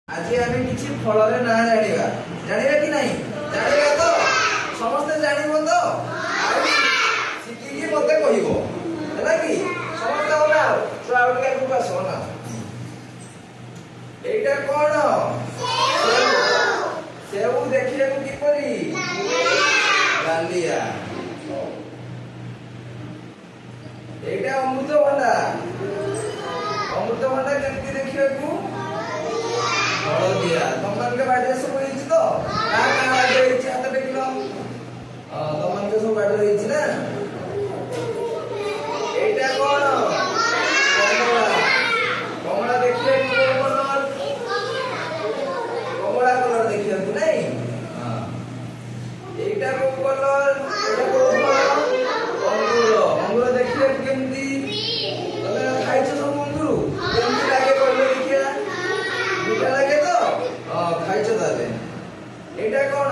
आज आम किसी फल ना जाना जाना कि नहीं जाना तो समस्ते जानव तो शिखिकी मत कह कि समस्त आगे आस ना एटा कौन सेऊ देखिए किपरी लालिया एटा अमृतभंडा अमृतभंडा केमती देखिए हलदिया तुम बाड़े सब तो हाथ देख लो तुम सब बाड़े ना एटा कौन कमला कमला देखिए कमला कलर देखिए नहीं एटा को कलर अंगूर अंगूर देखिए केमती तुम खाई सब अंगूर केमती लगे कहले देखिया मीठा लगे तो खाई ताले एटा कौन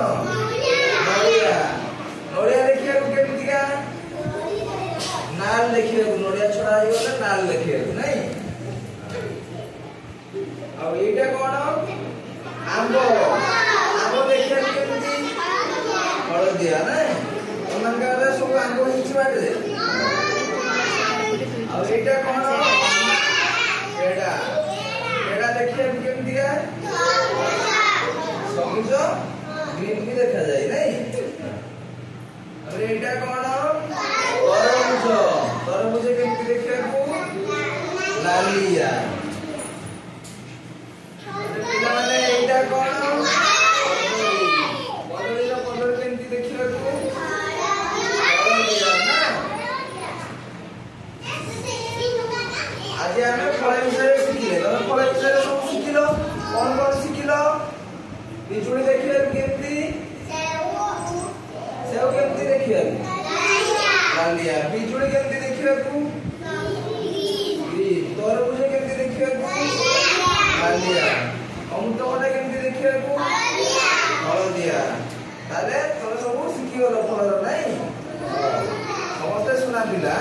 नड़िया नड़िया देखिए केमती नाल देखिए नड़िया छड़ा हो नाल देखिए नहीं अब एटा कौन आंब आंब देखिए केमती हलदिया ना तुम सब आंब हो बाटे अब एटा कौन पेड़ा पेड़ा देखिए केमती सबुज ग्रीन भी देखा जाए नहीं अरे एटा कौन तरबुज तरबुज केमती देखिए लालिया पिलाने एटा कौन कदली कलर केमती देखिए आज आम फल विषय शिखिले तुम फल विषय सब शिखिल कौन कौन शिखिल पिजुड़ी देखिए केमती सेव केमती देखिए लालिया पिजुड़ी केमती देखिए ग्रीन तरबुज केमती देखिए लालिया अमृतभंडा केमती देखिए हलदिया ताले तुम सब शिखिगल फल नहीं समस्ते सुना पिला।